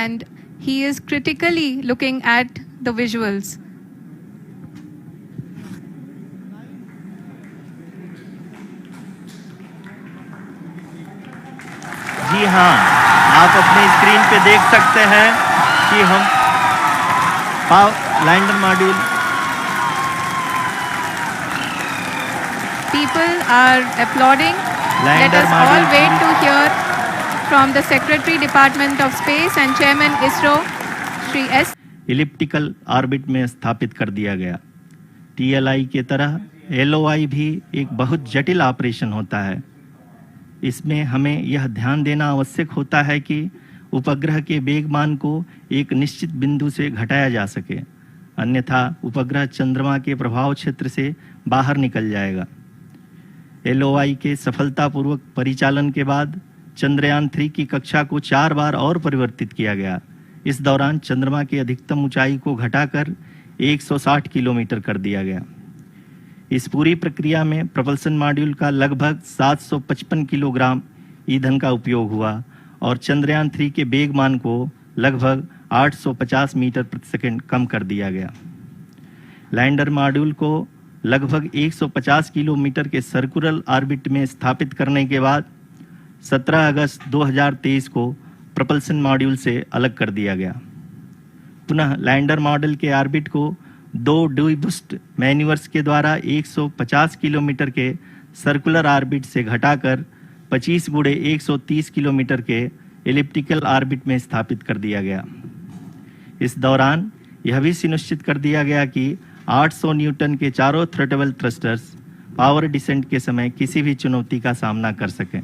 and he is critically looking at the visuals. जी हाँ, आप अपने स्क्रीन पे देख सकते हैं कि हम lander module People are applauding. Let Lander us all module wait की- to hear from the Secretary Department of Space and Chairman ISRO, Shri S. Elliptical orbit में स्थापित कर दिया गया। टीएलआई के तरह एलओआई भी एक बहुत जटिल ऑपरेशन होता है। इसमें हमें यह ध्यान देना आवश्यक होता है कि उपग्रह के वेगमान को एक निश्चित बिंदु से घटाया जा सके, अन्यथा उपग्रह चंद्रमा के प्रभाव क्षेत्र से बाहर निकल जाएगा। एलओआई के सफलतापूर्वक परिचालन के बाद चंद्रयान 3 की कक्षा को 4 बार और परिवर्तित किया गया। इस दौरान चंद्रमा की अधिकतम ऊंचाई को घटाकर 160 किलोमीटर कर दिया गया। इस पूरी प्रक्रिया में propulsion मॉड्यूल का लगभग 755 किलोग्राम ईंधन का उपयोग हुआ और चंद्रयान 3 के वेगमान को लगभग 850 मीटर प्रति सेकंड कम कर दिया गया। लैंडर मॉड्यूल को लगभग 150 किलोमीटर के सर्कुलर ऑर्बिट में स्थापित करने के बाद 17 अगस्त 2023 को propulsion मॉड्यूल से अलग कर दिया गया। पुनः लैंडर मॉडल के ऑर्बिट को 2 डीबूस्ट मैन्यूवर्स के द्वारा 150 किलोमीटर के सर्कुलर ऑर्बिट से घटाकर 25 गुणे 130 किलोमीटर के एलिप्टिकल ऑर्बिट में स्थापित कर दिया गया। इस दौरान यह भी सुनिश्चित कर दिया गया कि 800 न्यूटन के चारों थ्रोटल थ्रस्टर्स पावर डिसेंट के समय किसी भी चुनौती का सामना कर सकें।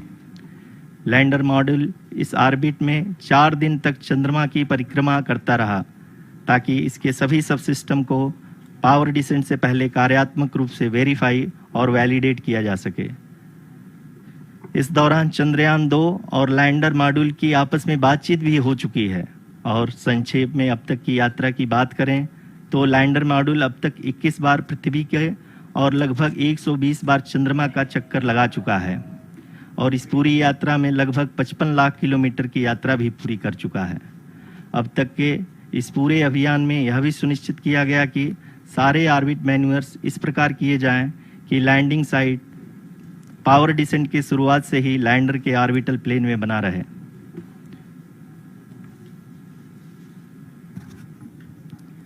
लैंडर मॉड्यूल इस ऑर्बिट में 4 दिन तक चंद्रमा की परिक्रमा करता रहा ताकि इसके सभी सब सिस्टम को पावर डिसेंट से पहले कार्यात्मक रूप से वेरीफाई और वैलिडेट किया जा सके। इस दौरान चंद्रयान 2 और लैंडर मॉड्यूल की आपस में बातचीत भी हो चुकी है। और संक्षेप में अब तक की यात्रा की बात करें तो लैंडर मॉड्यूल अब तक 21 बार पृथ्वी के और लगभग 120 बार चंद्रमा का चक्कर लगा चुका है और इस पूरी यात्रा में लगभग 55 लाख किलोमीटर की यात्रा भी पूरी कर चुका है। अब तक के इस पूरे अभियान में यह भी सुनिश्चित किया गया कि सारे ऑर्बिट मैन्यूवर्स इस प्रकार किए जाएं कि लैंडिंग साइट पावर डिसेंट की शुरुआत से ही लैंडर के ऑर्बिटल प्लेन में बना रहे।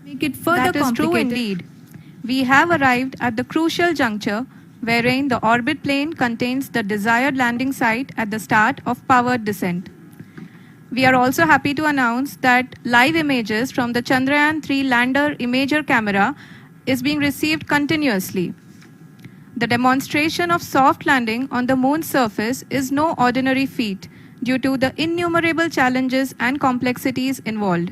Make it further That is true complicated. indeed. We have arrived at the crucial juncture wherein the orbit plane contains the desired landing site at the start of powered descent. We are also happy to announce that live images from the Chandrayaan 3 lander imager camera is being received continuously. The demonstration of soft landing on the moon's surface is no ordinary feat due to the innumerable challenges and complexities involved.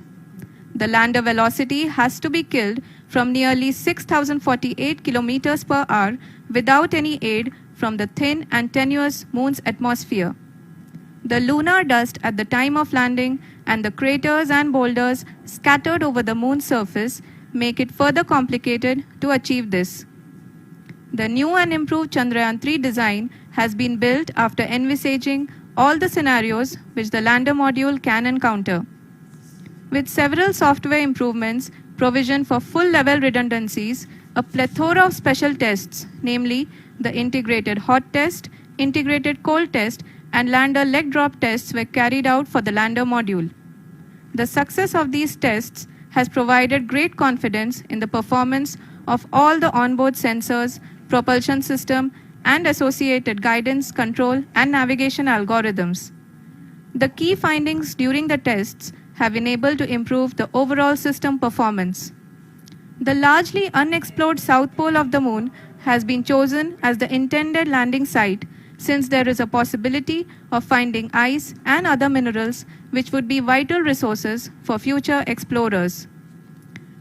The lander velocity has to be killed from nearly 6,048 kilometers per hour without any aid from the thin and tenuous moon's atmosphere. The lunar dust at the time of landing and the craters and boulders scattered over the moon's surface make it further complicated to achieve this. The new and improved Chandrayaan 3 design has been built after envisaging all the scenarios which the lander module can encounter. With several software improvements, provision for full-level redundancies, a plethora of special tests, namely the integrated hot test, integrated cold test, and lander leg drop tests were carried out for the lander module. The success of these tests has provided great confidence in the performance of all the onboard sensors, propulsion system, and associated guidance, control, and navigation algorithms. The key findings during the tests have enabled to improve the overall system performance. The largely unexplored south pole of the moon has been chosen as the intended landing site since there is a possibility of finding ice and other minerals which would be vital resources for future explorers.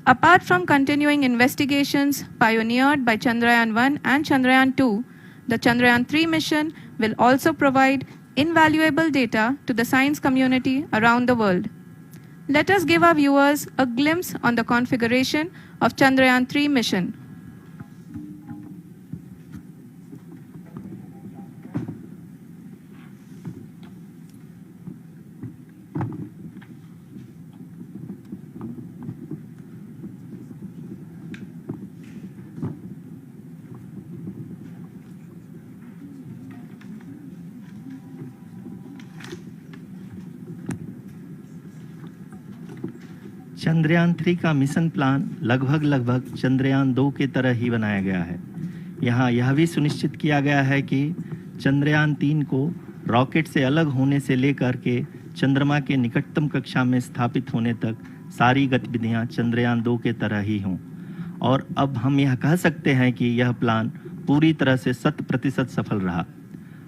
Apart from continuing investigations pioneered by Chandrayaan 1 and Chandrayaan 2, the Chandrayaan 3 mission will also provide invaluable data to the science community around the world. Let us give our viewers a glimpse on the configuration of Chandrayaan 3 mission. Chandrayaan 3 का mission plan लगभग चंद्रयान 2 के तरह ही बनाया गया है। यहाँ यह भी सुनिश्चित किया गया है कि चंद्रयान 3 को रॉकेट से अलग होने से लेकर के चंद्रमा के निकटतम कक्षा में स्थापित होने तक सारी गतिविधियां चंद्रयान 2 के तरह ही हों। और अब हम यह कह सकते हैं कि यह प्लान पूरी तरह से 100% सफल रहा।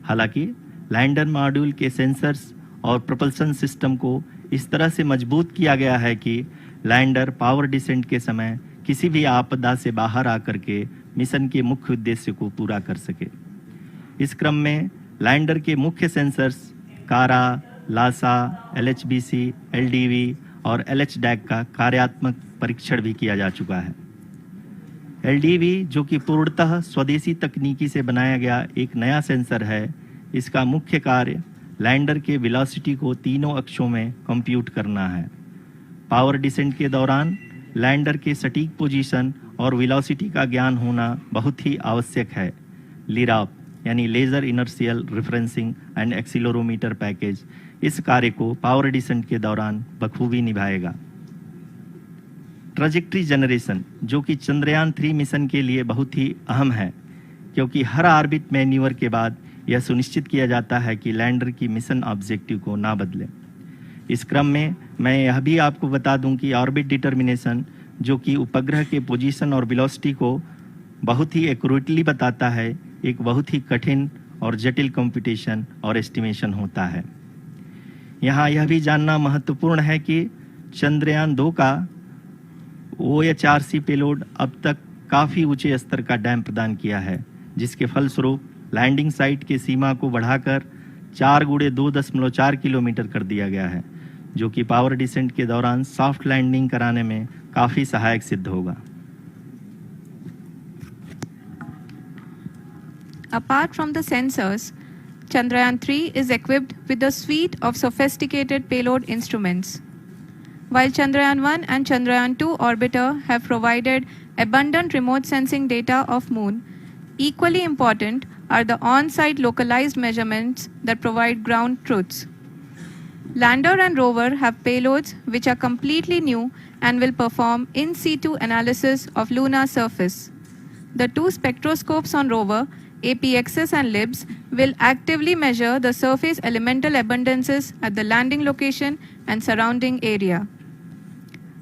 हालांकि लैंडर मॉड्यूल के सेंसर्स और प्रोपल्शन सिस्टम को इस तरह से मजबूत किया गया है कि लैंडर पावर डिसेंट के समय किसी भी आपदा से बाहर आकर के मिशन के मुख्य उद्देश्य को पूरा कर सके। इस क्रम में लैंडर के मुख्य सेंसर्स कारा, लासा, LHBC, LDV और LHDAC का कार्यात्मक परीक्षण भी किया जा चुका है। LDV जो कि पूर्णतः स्वदेशी तकनीकी से बनाया गया एक नया सेंसर है, इसका मुख्य कार्य लैंडर के वेलोसिटी को तीनों अक्षों में कंप्यूट करना है। पावर डिसेंट के दौरान लैंडर के सटीक पोजीशन और वेलोसिटी का ज्ञान होना बहुत ही आवश्यक है। लिराप यानी laser inertial referencing and accelerometer package इस कार्य को पावर डिसेंट के दौरान बखूबी निभाएगा। ट्रैजेक्टरी जनरेशन जो कि चंद्रयान 3 मिशन के लिए बहुत ही अहम है, क्योंकि हर ऑर्बिट मैन्यूवर के बाद यह सुनिश्चित किया जाता है कि लैंडर की मिशन ऑब्जेक्टिव को ना बदले। इस क्रम में मैं यह भी आपको बता दूं कि ऑर्बिट डिटर्मिनेशन जो कि उपग्रह के पोजीशन और वेलोसिटी को बहुत ही एक्यूरेटली बताता है, एक बहुत ही कठिन और जटिल कंप्यूटेशन और एस्टिमेशन होता है। यहाँ यह भी जानना महत्वपूर्ण है कि चंद्रयान 2 का OHRC पेलोड अब तक काफ़ी ऊंचे स्तर का डैम प्रदान किया है, जिसके फलस्वरूप लैंडिंग साइट की सीमा को बढ़ाकर 4x2.4 किलोमीटर कर दिया गया है, जो कि पावर डिसेंट के दौरान सॉफ्ट लैंडिंग कराने में काफ़ी सहायक सिद्ध होगा। Apart from the sensors, Chandrayaan 3 is equipped with a suite of sophisticated payload instruments. While Chandrayaan 1 and Chandrayaan 2 orbiter have provided abundant remote sensing data of Moon, equally important are the on-site localized measurements that provide ground truths. Lander and rover have payloads which are completely new and will perform in situ analysis of lunar surface. The two spectroscopes on rover, APXS and LIBS, will actively measure the surface elemental abundances at the landing location and surrounding area.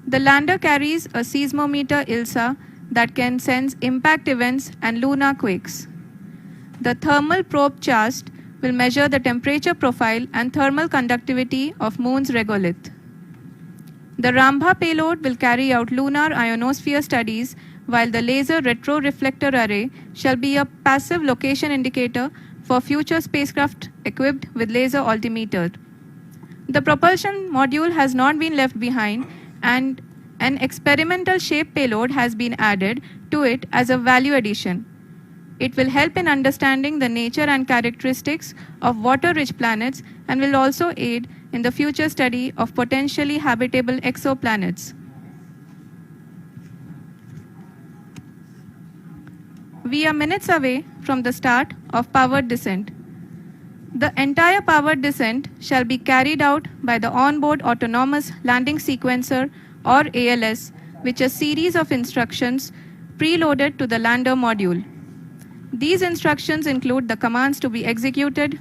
The lander carries a seismometer ILSA that can sense impact events and lunar quakes. The thermal probe CHAST will measure the temperature profile and thermal conductivity of Moon's regolith. The Rambha payload will carry out lunar ionosphere studies, while the laser retroreflector array shall be a passive location indicator for future spacecraft equipped with laser altimeter. The propulsion module has not been left behind, and an experimental shape payload has been added to it as a value addition. It will help in understanding the nature and characteristics of water-rich planets and will also aid in the future study of potentially habitable exoplanets. We are minutes away from the start of powered descent. The entire powered descent shall be carried out by the onboard autonomous landing sequencer, or ALS, which is a series of instructions preloaded to the lander module. These instructions include the commands to be executed,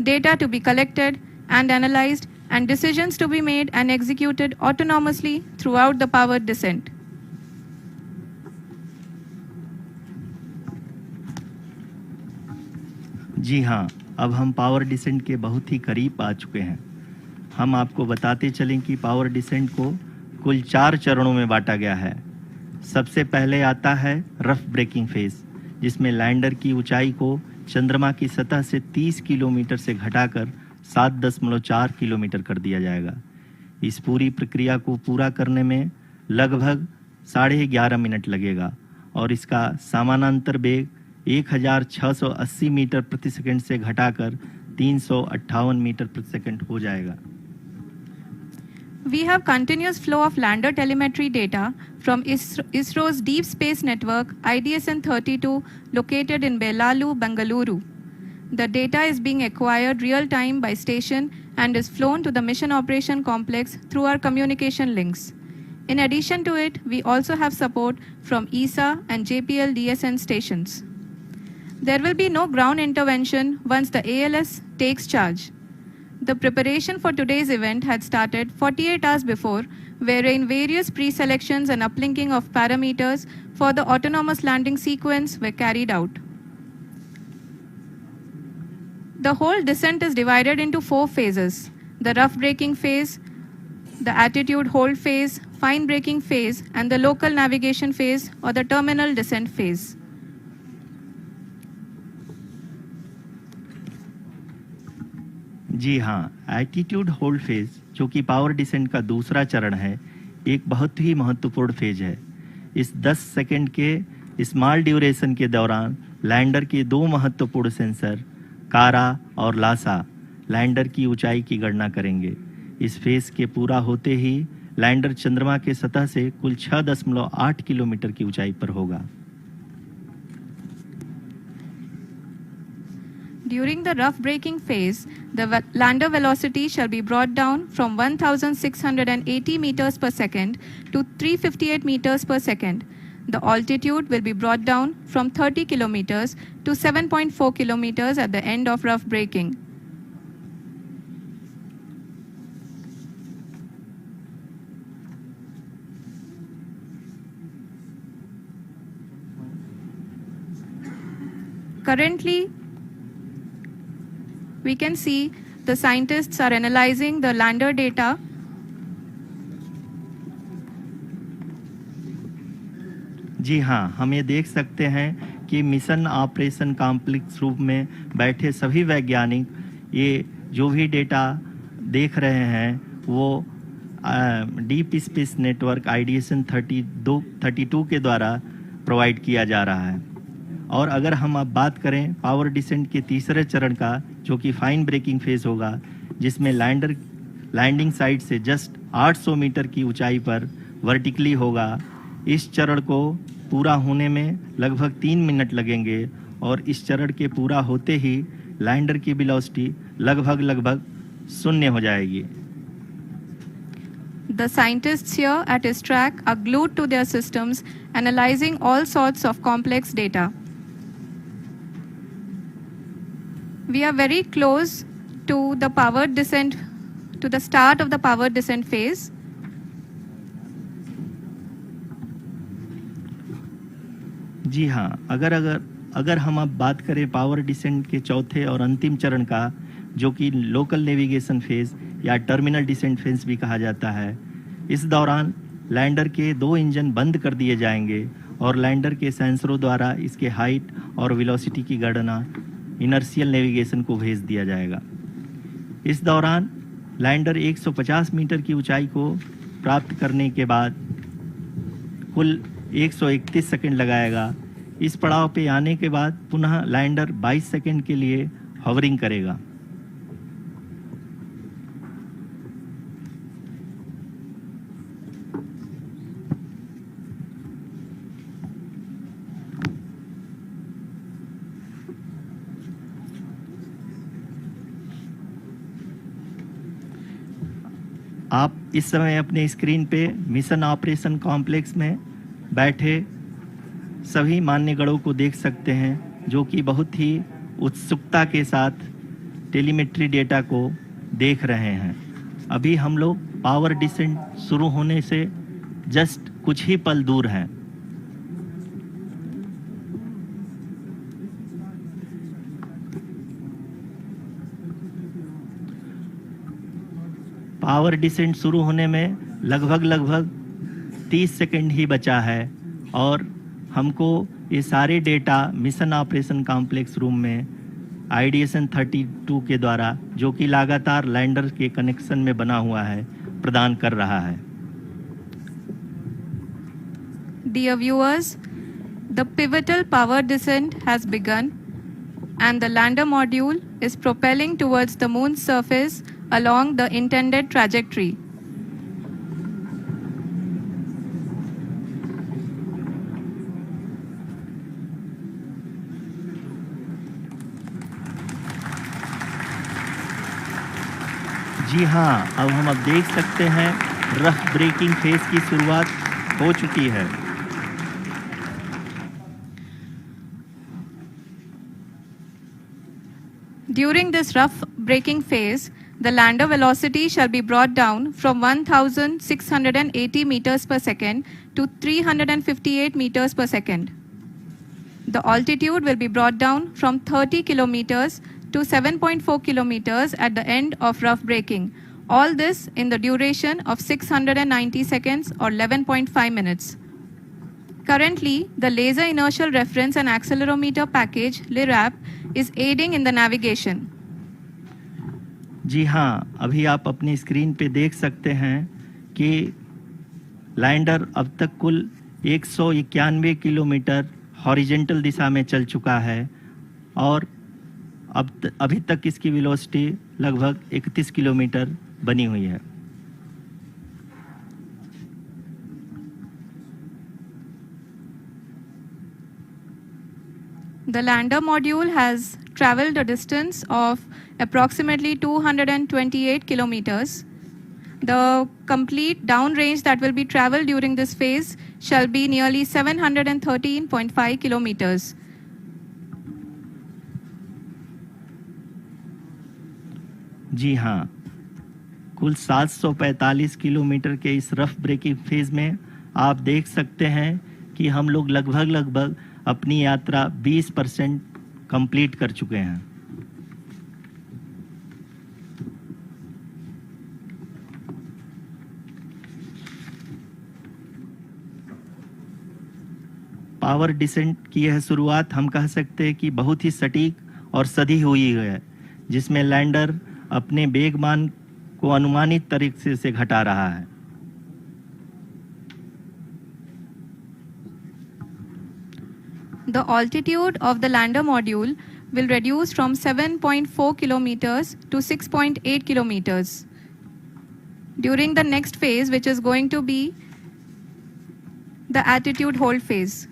data to be collected and analyzed, and decisions to be made and executed autonomously throughout the powered descent. जी हाँ, अब हम power descent के बहुत ही करीब आ चुके हैं। हम आपको बताते चलें कि पावर डिसेंट को कुल 4 चरणों में बांटा गया है। सबसे पहले आता है रफ ब्रेकिंग फेज, जिसमें लैंडर की ऊंचाई को चंद्रमा की सतह से 30 किलोमीटर से घटाकर 7.4 किलोमीटर कर दिया जाएगा। इस पूरी प्रक्रिया को पूरा करने में लगभग 11.5 मिनट लगेगा और इसका समानांतर वेग 1680 मीटर प्रति सेकंड से घटाकर 358 मीटर प्रति सेकंड हो जाएगा। We have continuous flow of lander telemetry data from ISRO's Deep Space Network IDSN-32 located in Belalu, Bengaluru. The data is being acquired real-time by station and is flown to the Mission Operation Complex through our communication links. In addition to it, we also have support from ESA and JPL DSN stations. There will be no ground intervention once the ALS takes charge. The preparation for today's event had started 48 hours before, wherein various pre-selections and uplinking of parameters for the autonomous landing sequence were carried out. The whole descent is divided into 4 phases: the rough braking phase, the attitude hold phase, fine braking phase, and the local navigation phase or the terminal descent phase. जी हाँ, attitude hold phase जो कि power descent का दूसरा चरण है, एक बहुत ही महत्वपूर्ण फेज है। इस 10 सेकंड के स्मॉल ड्यूरेशन के दौरान लैंडर के 2 महत्वपूर्ण सेंसर कारा और लासा लैंडर की ऊंचाई की गणना करेंगे। इस फेज के पूरा होते ही लैंडर चंद्रमा के सतह से कुल 6.8 किलोमीटर की ऊंचाई पर होगा। During the rough braking phase, the lander velocity shall be brought down from 1,680 meters per second to 358 meters per second. The altitude will be brought down from 30 kilometers to 7.4 kilometers at the end of rough braking. Currently, we can see the scientists are analyzing the lander data. जी हाँ, हम ये देख सकते हैं कि mission operation complex रूप में बैठे सभी वैज्ञानिक ये जो भी डेटा देख रहे हैं वो डीप स्पेस नेटवर्क आइडिएशन 32 के द्वारा प्रोवाइड किया जा रहा है। और अगर हम अब बात करें पावर डिसेंट के तीसरे चरण का, जो कि फाइन ब्रेकिंग फेज होगा, जिसमें लैंडर लैंडिंग साइट से जस्ट 800 मीटर की ऊंचाई पर वर्टिकली होगा। इस चरण को पूरा होने में लगभग 3 मिनट लगेंगे और इस चरण के पूरा होते ही लैंडर की वेलोसिटी लगभग 0 हो जाएगी। The scientists here at ISTRAC are glued to their systems, analyzing all sorts of complex data. We are very close to the powered descent, to the start of the powered descent phase. जी हाँ, अगर हम अब बात करें power descent के चौथे और अंतिम चरण का, जो कि लोकल नेविगेशन फेज या टर्मिनल डिसेंट फेज भी कहा जाता है, इस दौरान लैंडर के 2 इंजन बंद कर दिए जाएंगे और लैंडर के सेंसरों द्वारा इसके हाइट और वेलोसिटी की गणना इनर्शियल नेविगेशन को भेज दिया जाएगा। इस दौरान लैंडर 150 मीटर की ऊंचाई को प्राप्त करने के बाद कुल 131 सेकंड लगाएगा। इस पड़ाव पे आने के बाद पुनः लैंडर 22 सेकंड के लिए हॉवरिंग करेगा। आप इस समय अपने स्क्रीन पे मिशन ऑपरेशन कॉम्प्लेक्स में बैठे सभी मान्यगणों को देख सकते हैं, जो कि बहुत ही उत्सुकता के साथ टेलीमेट्री डेटा को देख रहे हैं। अभी हम लोग पावर डिसेंट शुरू होने से जस्ट कुछ ही पल दूर हैं। पावर डिसेंट शुरू होने में लगभग 30 सेकंड ही बचा है और हमको ये सारे data mission operation complex room में आइडिएशन 32 के द्वारा, जो कि लगातार लैंडर के कनेक्शन में बना हुआ है, प्रदान कर रहा है। Dear viewers, the pivotal power descent has begun and the lander module is propelling towards the moon's surface along the intended trajectory. जी हाँ, अब हम देख सकते हैं रफ ब्रेकिंग फेज की शुरुआत हो चुकी है। During this rough braking phase, the lander velocity shall be brought down from 1,680 meters per second to 358 meters per second. The altitude will be brought down from 30 kilometers to 7.4 kilometers at the end of rough braking. All this in the duration of 690 seconds or 11.5 minutes. Currently, the Laser Inertial Reference and Accelerometer package, LIRAP, is aiding in the navigation. जी हाँ, अभी आप अपनी screen पे देख सकते हैं कि lander अब तक कुल 191 किलोमीटर हॉरिजेंटल दिशा में चल चुका है और अभी तक इसकी वेलोसिटी लगभग 31 किलोमीटर बनी हुई है। The lander module has traveled a distance of approximately 228 kilometers. The complete downrange that will be traveled during this phase shall be nearly 713.5 kilometers. जी हाँ, कुल 745 किलोमीटर के इस रफ ब्रेकिंग फेज में आप देख सकते हैं कि हम लोग लगभग अपनी यात्रा 20% कंप्लीट कर चुके हैं। पावर डिसेंट की यह शुरुआत हम कह सकते हैं कि बहुत ही सटीक और सधी हुई है, जिसमें लैंडर अपने वेगमान को अनुमानित तरीके से घटा रहा है। The altitude of the lander module will reduce from 7.4 kilometers to 6.8 kilometers. During the next phase, which is going to be the attitude hold phase.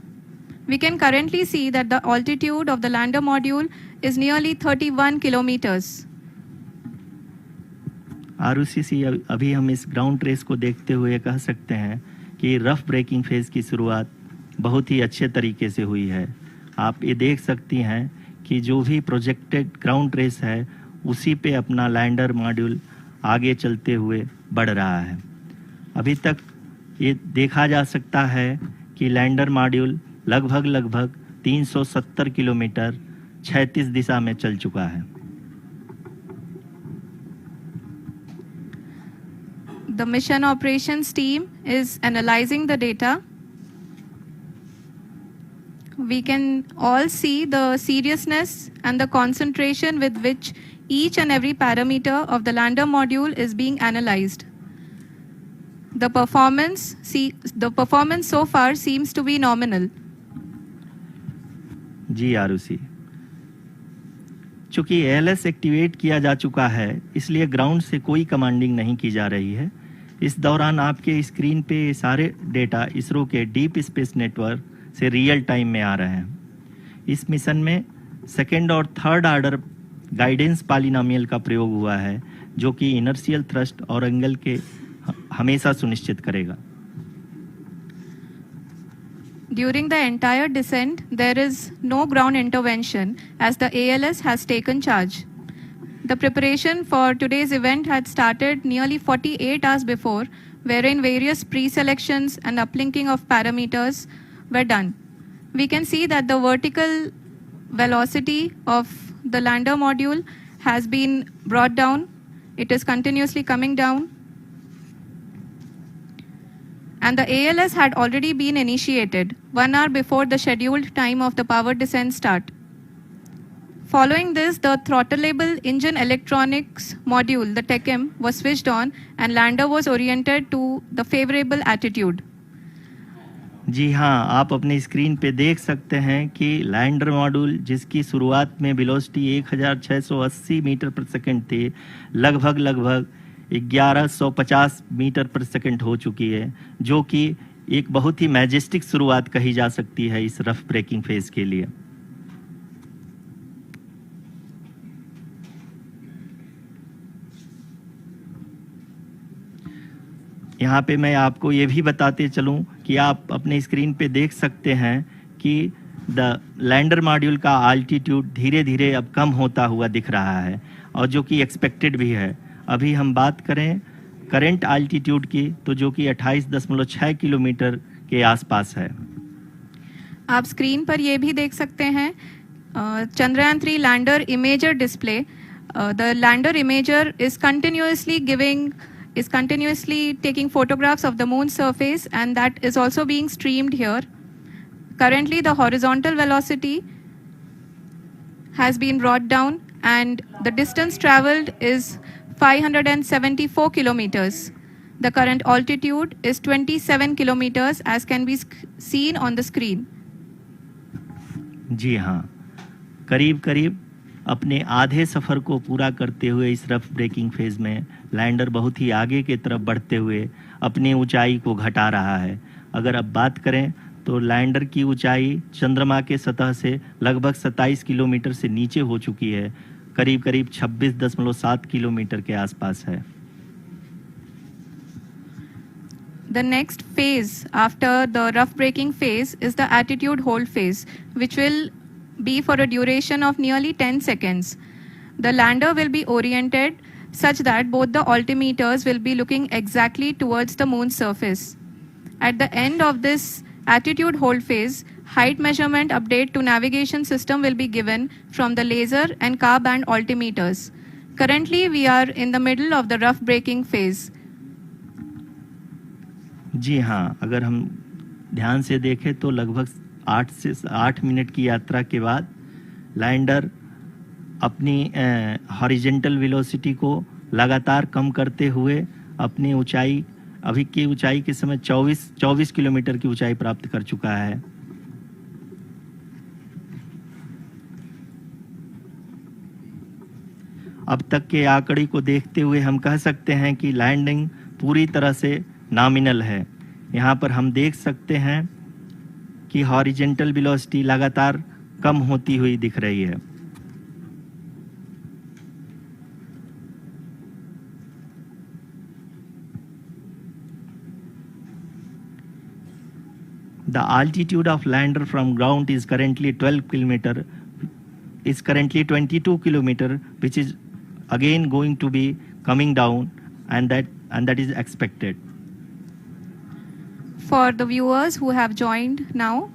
We can currently see that the altitude of the lander module is nearly 31 kilometers. Arushi, अभी हम इस ground trace को देखते हुए कह सकते हैं कि रफ ब्रेकिंग फेज की शुरुआत बहुत ही अच्छे तरीके से हुई है। आप ये देख सकती हैं कि जो भी प्रोजेक्टेड ग्राउंड ट्रेस है उसी पे अपना लैंडर मॉड्यूल आगे चलते हुए बढ़ रहा है। अभी तक ये देखा जा सकता है कि लैंडर मॉड्यूल लगभग 370 किलोमीटर क्षैतिज दिशा में चल चुका है। The mission operations team is analyzing the data. We can all see the seriousness and the concentration with which each and every parameter of the lander module is being analyzed. The performance so far seems to be nominal. जी आरुषि, चूंकि ALS activate किया जा चुका है, इसलिए ground से कोई commanding नहीं की जा रही है। इस दौरान आपके स्क्रीन पे सारे डेटा इसरो के डीप स्पेस नेटवर्क से रियल टाइम में आ रहे हैं। इस मिशन में सेकेंड और थर्ड ऑर्डर गाइडेंस पॉलिनोमियल का प्रयोग हुआ है, जो कि इनर्शियल थ्रस्ट और एंगल के हमेशा सुनिश्चित करेगा। During the entire descent, there is no ground intervention as the ALS has taken charge. The preparation for today's event had started nearly 48 hours before, wherein various pre-selections and uplinking of parameters were done. We can see that the vertical velocity of the lander module has been brought down. It is continuously coming down. And the ALS had already been initiated 1 hour before the scheduled time of the power descent start. Following this, the throttleable engine electronics module, the TECM, was switched on and lander was oriented to the favorable attitude. जी हाँ, आप अपनी screen पे देख सकते हैं कि lander module जिसकी शुरुआत में वेलोसिटी 1680 मीटर पर सेकंड थी, लगभग 1150 मीटर पर सेकंड हो चुकी है, जो कि एक बहुत ही मैजेस्टिक शुरुआत कही जा सकती है इस रफ ब्रेकिंग फेज के लिए। यहाँ पे मैं आपको ये भी बताते चलूँ कि आप अपने स्क्रीन पे देख सकते हैं कि द लैंडर मॉड्यूल का आल्टीट्यूड धीरे धीरे अब कम होता हुआ दिख रहा है, और जो कि एक्सपेक्टेड भी है। अभी हम बात करें करंट आल्टीट्यूड की, तो जो कि 28.6 किलोमीटर के आसपास है। आप स्क्रीन पर ये भी देख सकते हैं Chandrayaan 3 lander imager display. The lander imager is continuously taking photographs of the moon's surface, and that is also being streamed here. Currently, the horizontal velocity has been brought down, and the distance traveled is 574 kilometers. The current altitude is 27 kilometers, as can be seen on the screen. जी हाँ, करीब करीब अपने आधे सफ़र को पूरा करते हुए इस रफ ब्रेकिंग फेज़ में लैंडर बहुत ही आगे की तरफ बढ़ते हुए अपनी ऊंचाई को घटा रहा है। अगर अब बात करें तो लैंडर की ऊंचाई चंद्रमा के सतह से लगभग 27 किलोमीटर से नीचे हो चुकी है, करीब करीब 26.7 किलोमीटर के आसपास है। The next phase after the rough braking phase is the attitude hold phase, which will be for a duration of nearly 10 seconds. The lander will be oriented such that both the altimeters will be looking exactly towards the moon's surface. At the end of this attitude hold phase, height measurement update to navigation system will be given from the laser and car band altimeters. Currently, we are in the middle of the rough braking phase. जी हाँ, अगर हम ध्यान से देखें तो लगभग 8 minute की यात्रा के बाद लैंडर अपनी हॉरिजेंटल वेलोसिटी को लगातार कम करते हुए अपनी ऊंचाई, अभी की ऊंचाई के समय 24 किलोमीटर की ऊंचाई प्राप्त कर चुका है। अब तक के आंकड़े को देखते हुए हम कह सकते हैं कि लैंडिंग पूरी तरह से नॉमिनल है। यहाँ पर हम देख सकते हैं कि हॉरिजेंटल वेलोसिटी लगातार कम होती हुई दिख रही है। The altitude of lander from ground is currently 22 kilometer, which is again going to be coming down, and that is expected. For the viewers who have joined now,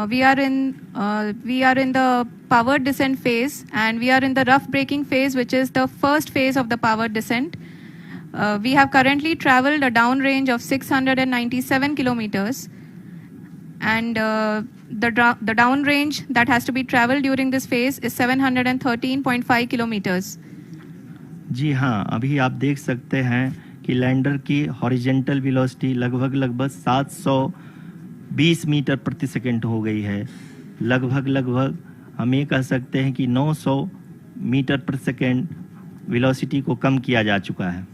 we are in the power descent phase, and we are in the rough braking phase, which is the first phase of the power descent. We have currently traveled a downrange of 697 kilometers, and the downrange that has to be traveled during this phase is 713.5 kilometers. जी हाँ, अभी आप देख सकते हैं कि lander की horizontal velocity लगभग 720 metre प्रति सेकंड हो गई है। लगभग हम ये कह सकते हैं कि 900 मीटर प्रति सेकंड वेलोसिटी को कम किया जा चुका है।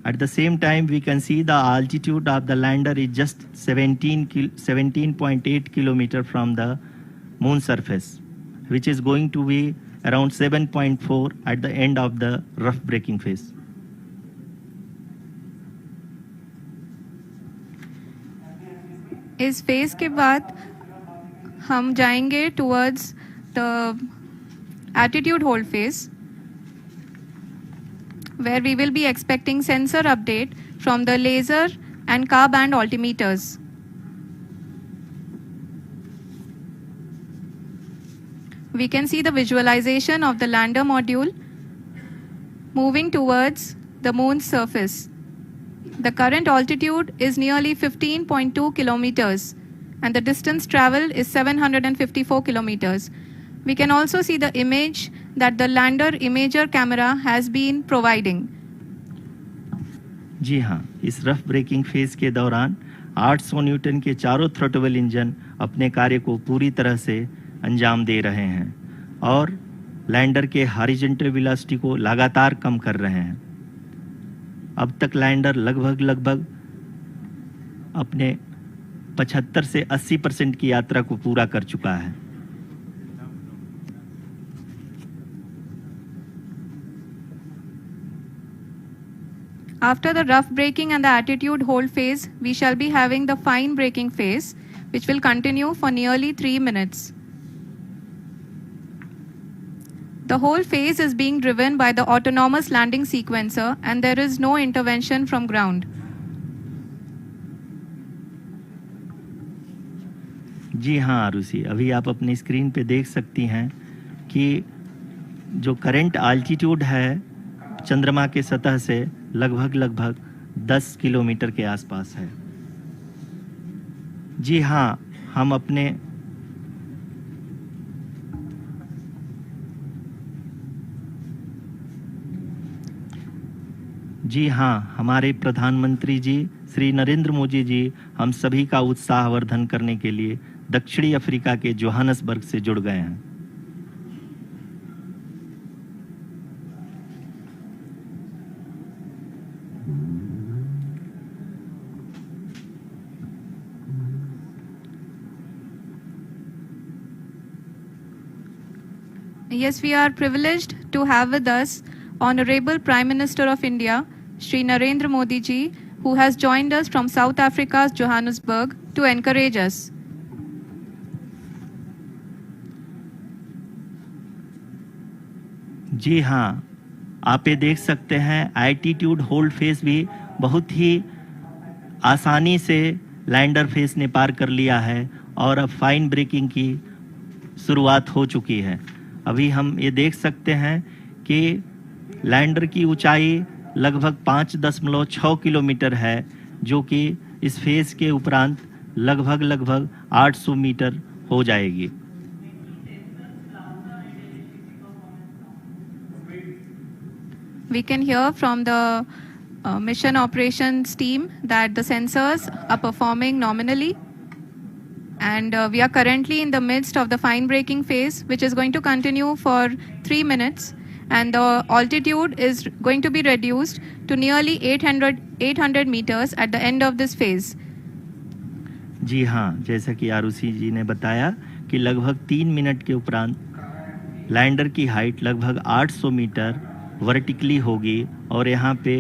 At the same time, we can see the altitude of the lander is just 17.8 kilometer from the moon surface, which is going to be around 7.4 at the end of the rough braking phase. इस phase के बाद हम जाएंगे towards the attitude hold phase, where we will be expecting sensor update from the laser and car band altimeters. We can see the visualization of the lander module moving towards the moon's surface. The current altitude is nearly 15.2 kilometers, and the distance traveled is 754 kilometers. We can also see the image that the lander imager camera has been providing. जी हाँ, इस rough breaking phase के दौरान 800 Newton के चारों throttle engine अपने कार्य को पूरी तरह से अंजाम दे रहे हैं और लैंडर के हॉरिजॉन्टल वेलोसिटी को लगातार कम कर रहे हैं। अब तक लैंडर लगभग अपने 75 से 80% की यात्रा को पूरा कर चुका है। After the rough braking and the attitude hold phase, we shall be having the fine braking phase, which will continue for nearly 3 minutes. The whole phase is being driven by the autonomous landing sequencer, and there is no intervention from ground. जी हाँ आरुषि, अभी आप अपनी screen पे देख सकती हैं कि जो करंट आल्टीट्यूड है चंद्रमा के सतह से लगभग 10 किलोमीटर के आसपास है। जी हाँ, हमारे प्रधानमंत्री जी श्री नरेंद्र मोदी जी हम सभी का उत्साहवर्धन करने के लिए दक्षिणी अफ्रीका के जोहानसबर्ग से जुड़ गए हैं। Yes, we are privileged to have with us Honorable Prime Minister of India, Shri Narendra Modi ji, who has joined us from South Africa's Johannesburg to encourage us. जी हाँ, आप ये देख सकते हैं एल्टीट्यूड होल्ड फेस भी बहुत ही आसानी से लैंडर फेस ने पार कर लिया है और अब फाइन ब्रेकिंग की शुरुआत हो चुकी है। अभी हम ये देख सकते हैं कि लैंडर की ऊंचाई लगभग 5.6 किलोमीटर है, जो कि इस फेज के उपरांत लगभग 800 मीटर हो जाएगी। We can hear from the mission operations team that the sensors are performing nominally, and we are currently in the midst of the fine braking phase, which is going to continue for 3 minutes, and the altitude is going to be reduced to nearly 800 meters at the end of this phase. जी हाँ, जैसा कि आरुषि जी ने बताया कि लगभग 3 minute के उपरांत lander की हाइट लगभग 800 मीटर वर्टिकली होगी और यहाँ पे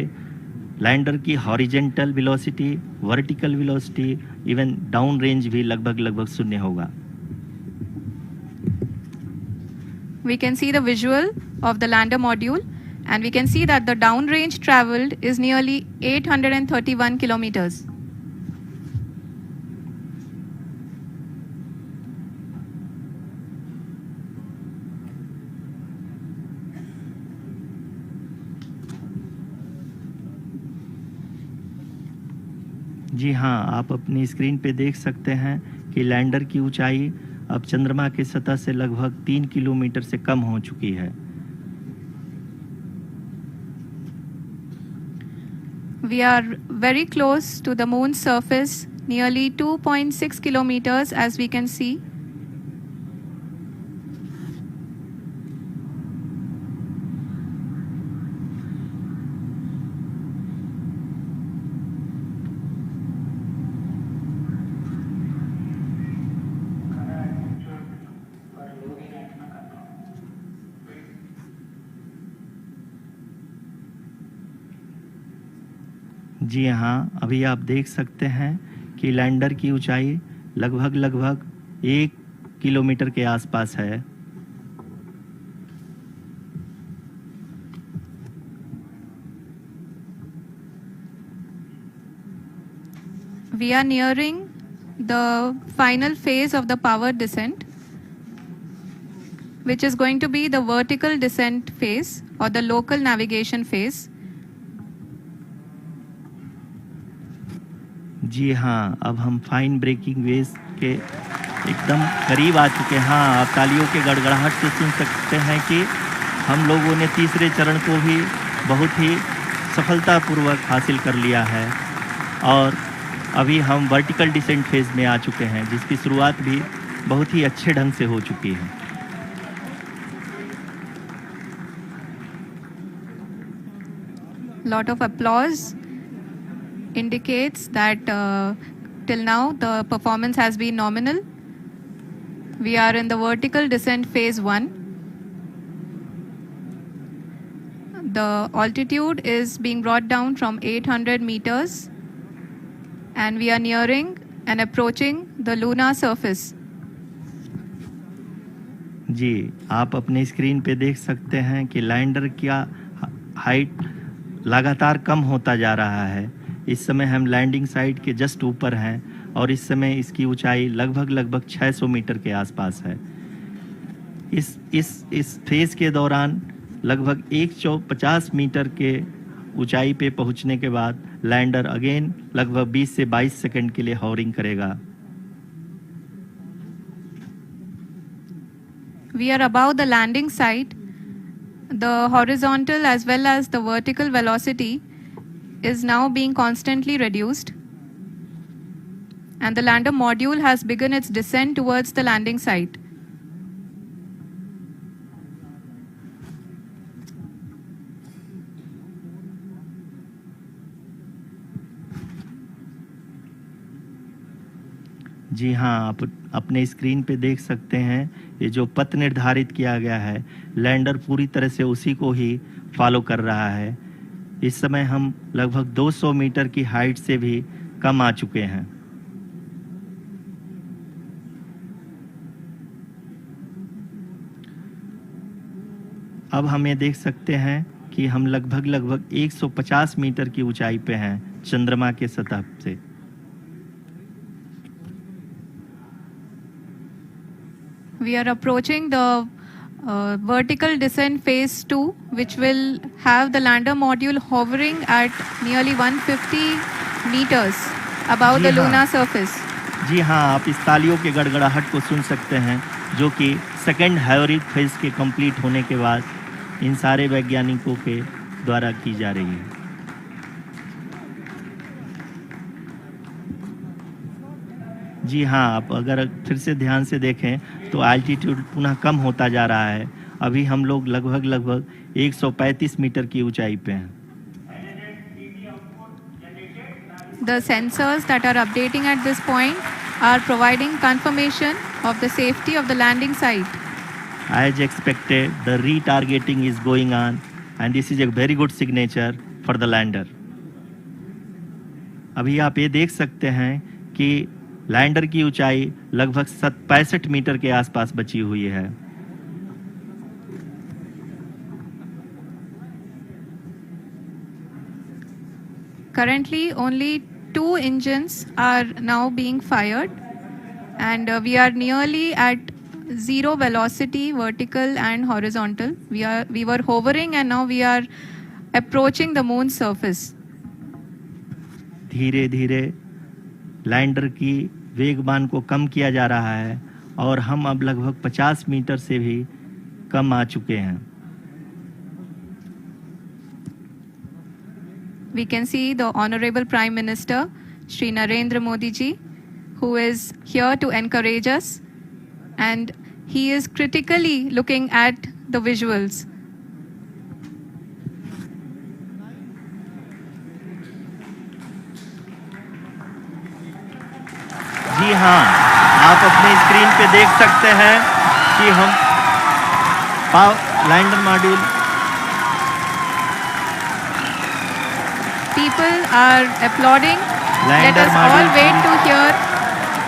लैंडर की horizontal velocity, vertical velocity, even down range भी लगभग शून्य होगा। We can see the visual of the lander module, and we can see that the down range traveled is nearly 831 kilometers. जी हाँ, आप अपनी स्क्रीन पे देख सकते हैं कि लैंडर की ऊंचाई अब चंद्रमा की सतह से लगभग 3 किलोमीटर से कम हो चुकी है। We are very close to the moon's surface, nearly 2.6 kilometers, as we can see. जी हाँ, अभी आप देख सकते हैं कि लैंडर की ऊंचाई लगभग 1 किलोमीटर के आसपास है। We are nearing the final phase of the power descent, which is going to be the vertical descent phase or the local navigation phase. जी हाँ, अब हम फाइन ब्रेकिंग वेज के एकदम करीब आ चुके हैं। हाँ, आप तालियों के गड़गड़ाहट से सुन सकते हैं कि हम लोगों ने तीसरे चरण को भी बहुत ही सफलतापूर्वक हासिल कर लिया है और अभी हम वर्टिकल डिसेंट फेज में आ चुके हैं, जिसकी शुरुआत भी बहुत ही अच्छे ढंग से हो चुकी है। Lot of applause indicates that till now the performance has been nominal. We are in the vertical descent phase 1. The altitude is being brought down from 800 meters, and we are nearing and approaching the lunar surface. जी, आप अपने screen पे देख सकते हैं कि lander का height लगातार कम होता जा रहा है। इस समय हम लैंडिंग साइट के जस्ट ऊपर हैं और इस समय इसकी ऊंचाई लगभग 600 मीटर के आसपास है। इस फेज के दौरान लगभग 150 मीटर के ऊंचाई पे पहुंचने के बाद लैंडर अगेन लगभग 20 से 22 सेकंड के लिए हॉवरिंग करेगा। We are above the landing site. The horizontal as well as the vertical velocity is now being constantly reduced, and the lander module has begun its descent towards the landing site. जी हाँ, आप अपने screen पे देख सकते हैं ये जो पथ निर्धारित किया गया है, लैंडर पूरी तरह से उसी को ही फॉलो कर रहा है। इस समय हम लगभग 200 मीटर की हाइट से भी कम आ चुके हैं। अब हम ये देख सकते हैं कि हम लगभग 150 मीटर की ऊंचाई पे हैं चंद्रमा के सतह से। We are approaching the vertical descent phase 2, which will have the lander module hovering at nearly 150 meters above the lunar surface. जी हाँ, आप इस तालियों के गड़गड़ाहट को सुन सकते हैं जो कि सेकेंड हाइवरिक फेज के कंप्लीट होने के बाद इन सारे वैज्ञानिकों के द्वारा की जा रही है। जी हाँ, आप अगर फिर से ध्यान से देखें तो एल्टीट्यूड पुनः कम होता जा रहा है। अभी हम लोग लगभग 135 मीटर की ऊंचाई पे हैं। The sensors that are updating at this point are providing confirmation of the safety of the landing site. As expected, the retargeting is going on and this is a very good signature for the lander. अभी आप ये देख सकते हैं कि lander की ऊंचाई लगभग 65 मीटर के आसपास बची हुई है। Currently, only 2 engines are now being fired, and we are nearly at zero velocity, vertical and horizontal. We were hovering, and now we are approaching the moon's surface. धीरे धीरे लैंडर की वेगमान को कम किया जा रहा है और हम अब लगभग 50 मीटर से भी कम आ चुके हैं। We can see the Honorable Prime Minister, Shri Narendra Modi ji, who is here to encourage us, and he is critically looking at the visuals. जी हाँ, आप अपने स्क्रीन पे देख सकते हैं कि हम lander module People are applauding. Let us all wait to hear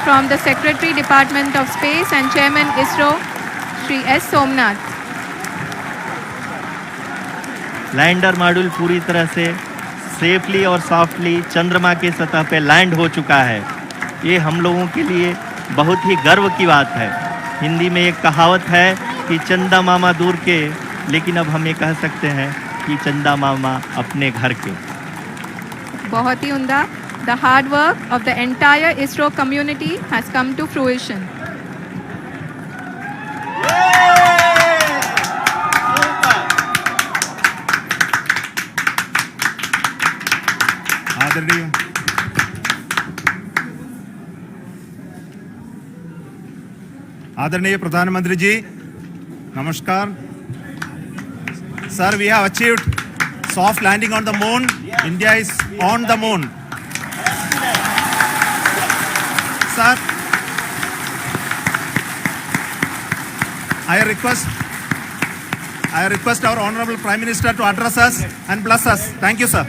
from the Secretary Department of Space and Chairman ISRO, Shri S. Somnath. Lander module पूरी तरह से सेफली और सॉफ्टली चंद्रमा के सतह पे लैंड हो चुका है। ये हम लोगों के लिए बहुत ही गर्व की बात है। हिंदी में एक कहावत है कि चंदा मामा दूर के, लेकिन अब हम ये कह सकते हैं कि चंदा मामा अपने घर के। बहुत ही उम्दा. The hard work of the entire ISRO community has come to fruition. आदरणीय प्रधानमंत्री जी, नमस्कार। Sir, we have achieved soft landing on the moon. India is on the moon. Sir, I request I request our Honorable Prime Minister to address us and bless us. Thank you, sir.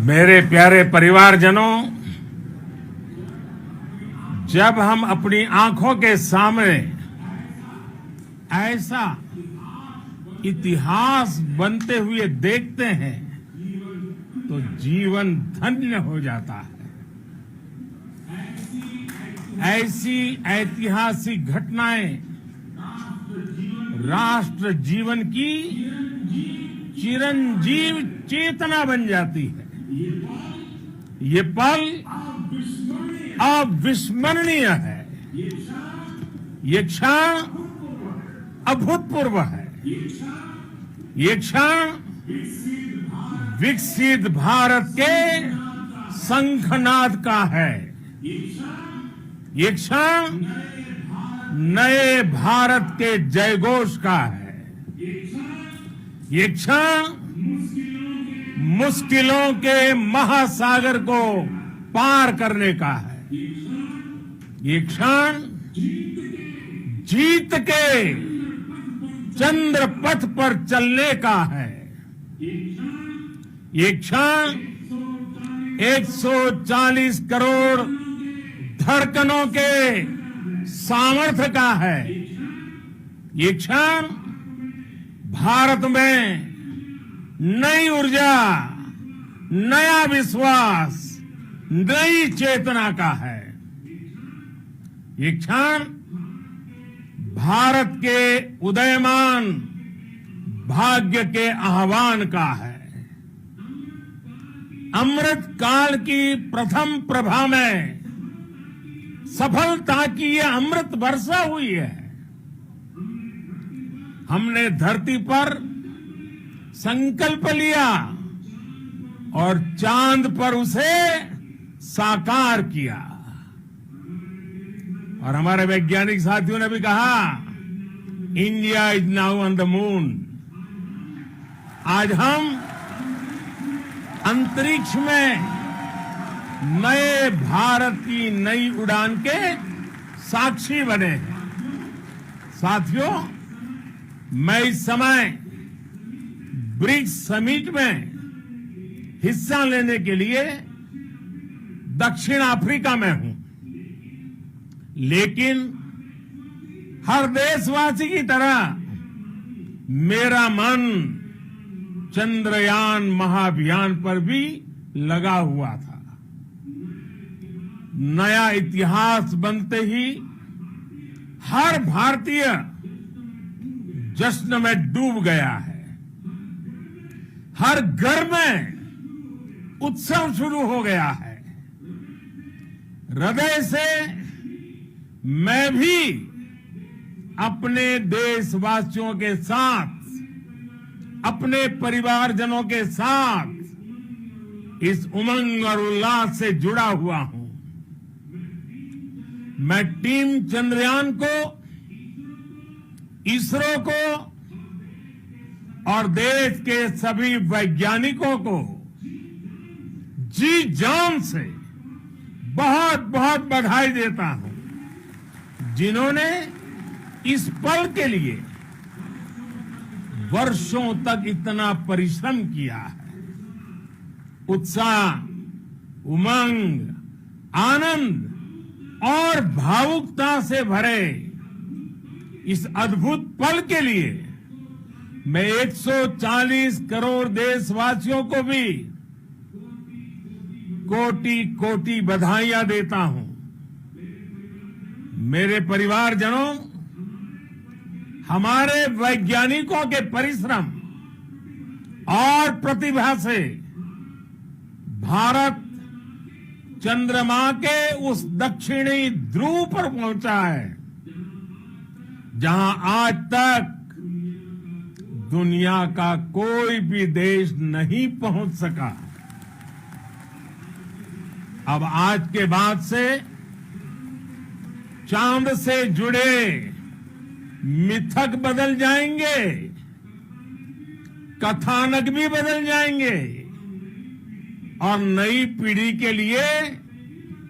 मेरे प्यारे परिवारजनों, जब हम अपनी आंखों के सामने ऐसा इतिहास बनते हुए देखते हैं तो जीवन धन्य हो जाता है। ऐसी ऐतिहासिक घटनाएं राष्ट्र जीवन की चिरंजीव चेतना बन जाती है। ये पल अविस्मरणीय है। ये क्षण अभूतपूर्व है। ये क्षण विकसित भारत के शंखनाद का है। ये क्षण नए भारत के जयघोष का है। ये क्षण मुश्किलों के महासागर को पार करने का है। ये क्षण जीत के चंद्र पथ पर चलने का है। ये क्षण 140 करोड़ धड़कनों के सामर्थ्य का है। ये क्षण भारत में नई ऊर्जा, नया विश्वास, नई चेतना का है। ये क्षण भारत के उदयमान भाग्य के आह्वान का है। अमृत काल की प्रथम प्रभा में सफलता की ये अमृत वर्षा हुई है। हमने धरती पर संकल्प लिया और चांद पर उसे साकार किया। और हमारे वैज्ञानिक साथियों ने भी कहा, India is now on the moon. आज हम अंतरिक्ष में नए भारत की नई उड़ान के साक्षी बने हैं। साथियों, मैं इस समय ब्रिक्स समिट में हिस्सा लेने के लिए दक्षिण अफ्रीका में हूं, लेकिन हर देशवासी की तरह मेरा मन चंद्रयान महाअभियान पर भी लगा हुआ था। नया इतिहास बनते ही हर भारतीय जश्न में डूब गया है। हर घर में उत्सव शुरू हो गया है। हृदय से मैं भी अपने देशवासियों के साथ, अपने परिवारजनों के साथ इस उमंग और उल्लास से जुड़ा हुआ हूं। मैं टीम चंद्रयान को, इसरो को और देश के सभी वैज्ञानिकों को जी जान से बहुत बहुत बधाई देता हूं, जिन्होंने इस पल के लिए वर्षों तक इतना परिश्रम किया है। उत्साह, उमंग, आनंद और भावुकता से भरे इस अद्भुत पल के लिए मैं 140 करोड़ देशवासियों को भी कोटि कोटि बधाइयां देता हूं। मेरे परिवारजनों, हमारे वैज्ञानिकों के परिश्रम और प्रतिभा से भारत चंद्रमा के उस दक्षिणी ध्रुव पर पहुंचा है, जहां आज तक दुनिया का कोई भी देश नहीं पहुंच सका। अब आज के बाद से चांद से जुड़े मिथक बदल जाएंगे, कथानक भी बदल जाएंगे और नई पीढ़ी के लिए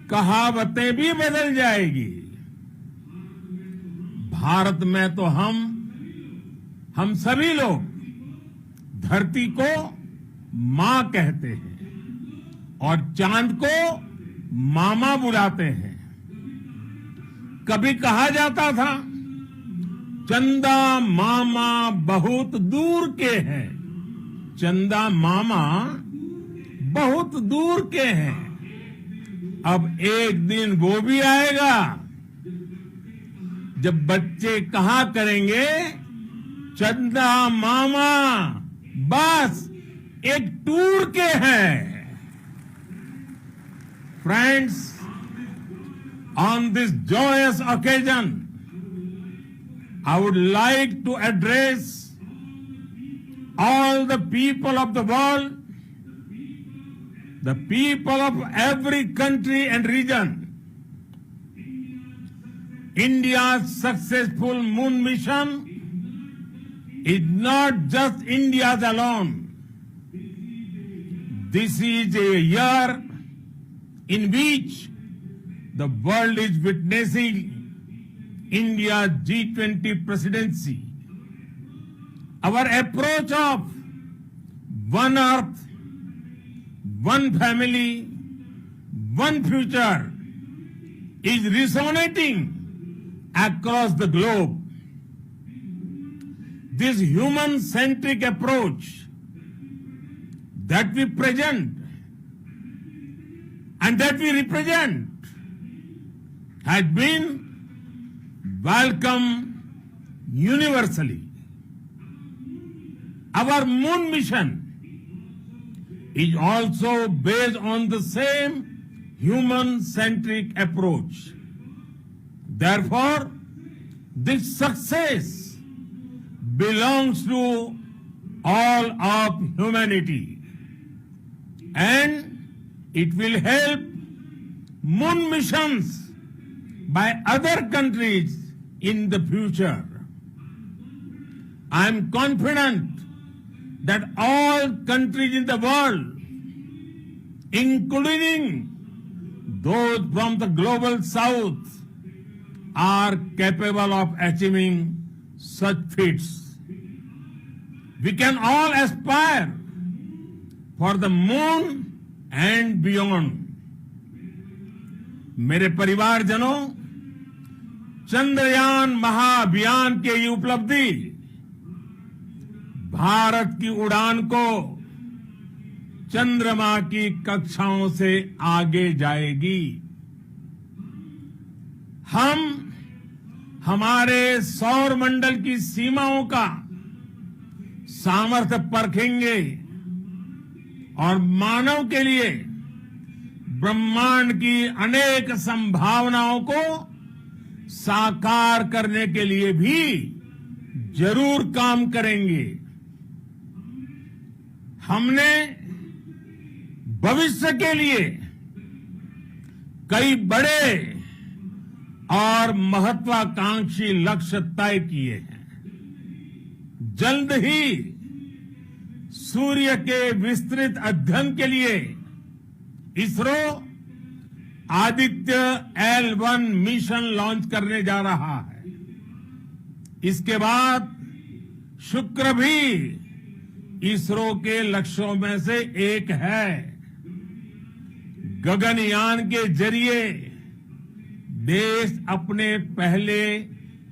कहावतें भी बदल जाएगी। भारत में तो हम सभी लोग धरती को मां कहते हैं और चांद को मामा बुलाते हैं। कभी कहा जाता था चंदा मामा बहुत दूर के हैं, चंदा मामा बहुत दूर के हैं। अब एक दिन वो भी आएगा जब बच्चे कहा करेंगे चंदा मामा बस एक टूर के हैं। Friends, on this joyous occasion, I would like to address all the people of the world, the people of every country and region. India's successful moon mission is not just India's alone. This is a year in which the world is witnessing India's G20 presidency. Our approach of one earth, one family, one future is resonating across the globe. This human-centric approach that we present and that we represent has been welcomed universally. Our moon mission is also based on the same human-centric approach. Therefore, this success belongs to all of humanity, and it will help moon missions by other countries in the future. I am confident that all countries in the world, including those from the global south, are capable of achieving such feats. We can all aspire for the moon and beyond. मेरे परिवारजनों, चंद्रयान महाअभियान के ये उपलब्धि भारत की उड़ान को चंद्रमा की कक्षाओं से आगे जाएगी। हम हमारे सौर मंडल की सीमाओं का सामर्थ्य परखेंगे और मानव के लिए ब्रह्मांड की अनेक संभावनाओं को साकार करने के लिए भी जरूर काम करेंगे। हमने भविष्य के लिए कई बड़े और महत्वाकांक्षी लक्ष्य तय किए हैं। जल्द ही सूर्य के विस्तृत अध्ययन के लिए ISRO Aditya L1 mission launch करने जा रहा है। इसके बाद शुक्र भी इसरो के लक्ष्यों में से एक है। गगनयान के जरिए देश अपने पहले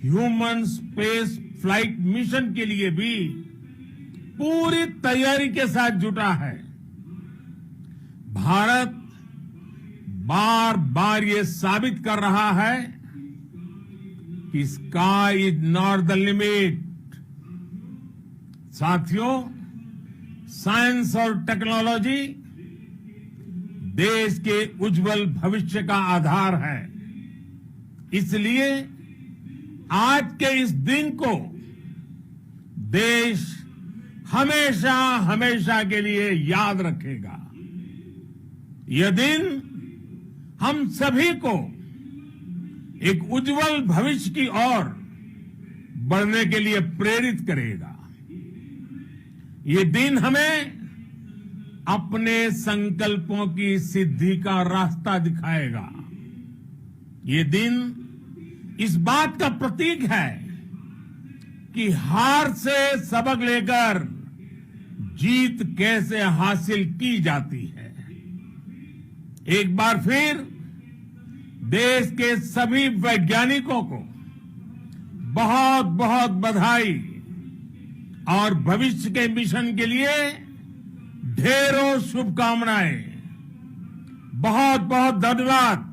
ह्यूमन स्पेस फ्लाइट मिशन के लिए भी पूरी तैयारी के साथ जुटा है। भारत बार बार ये साबित कर रहा है कि sky is not the limit. साथियों, साइंस और टेक्नोलॉजी देश के उज्जवल भविष्य का आधार है। इसलिए आज के इस दिन को देश हमेशा हमेशा के लिए याद रखेगा। यह दिन हम सभी को एक उज्जवल भविष्य की ओर बढ़ने के लिए प्रेरित करेगा। ये दिन हमें अपने संकल्पों की सिद्धि का रास्ता दिखाएगा। ये दिन इस बात का प्रतीक है कि हार से सबक लेकर जीत कैसे हासिल की जाती है। एक बार फिर देश के सभी वैज्ञानिकों को बहुत बहुत बधाई और भविष्य के मिशन के लिए ढेरों शुभकामनाएं। बहुत बहुत धन्यवाद।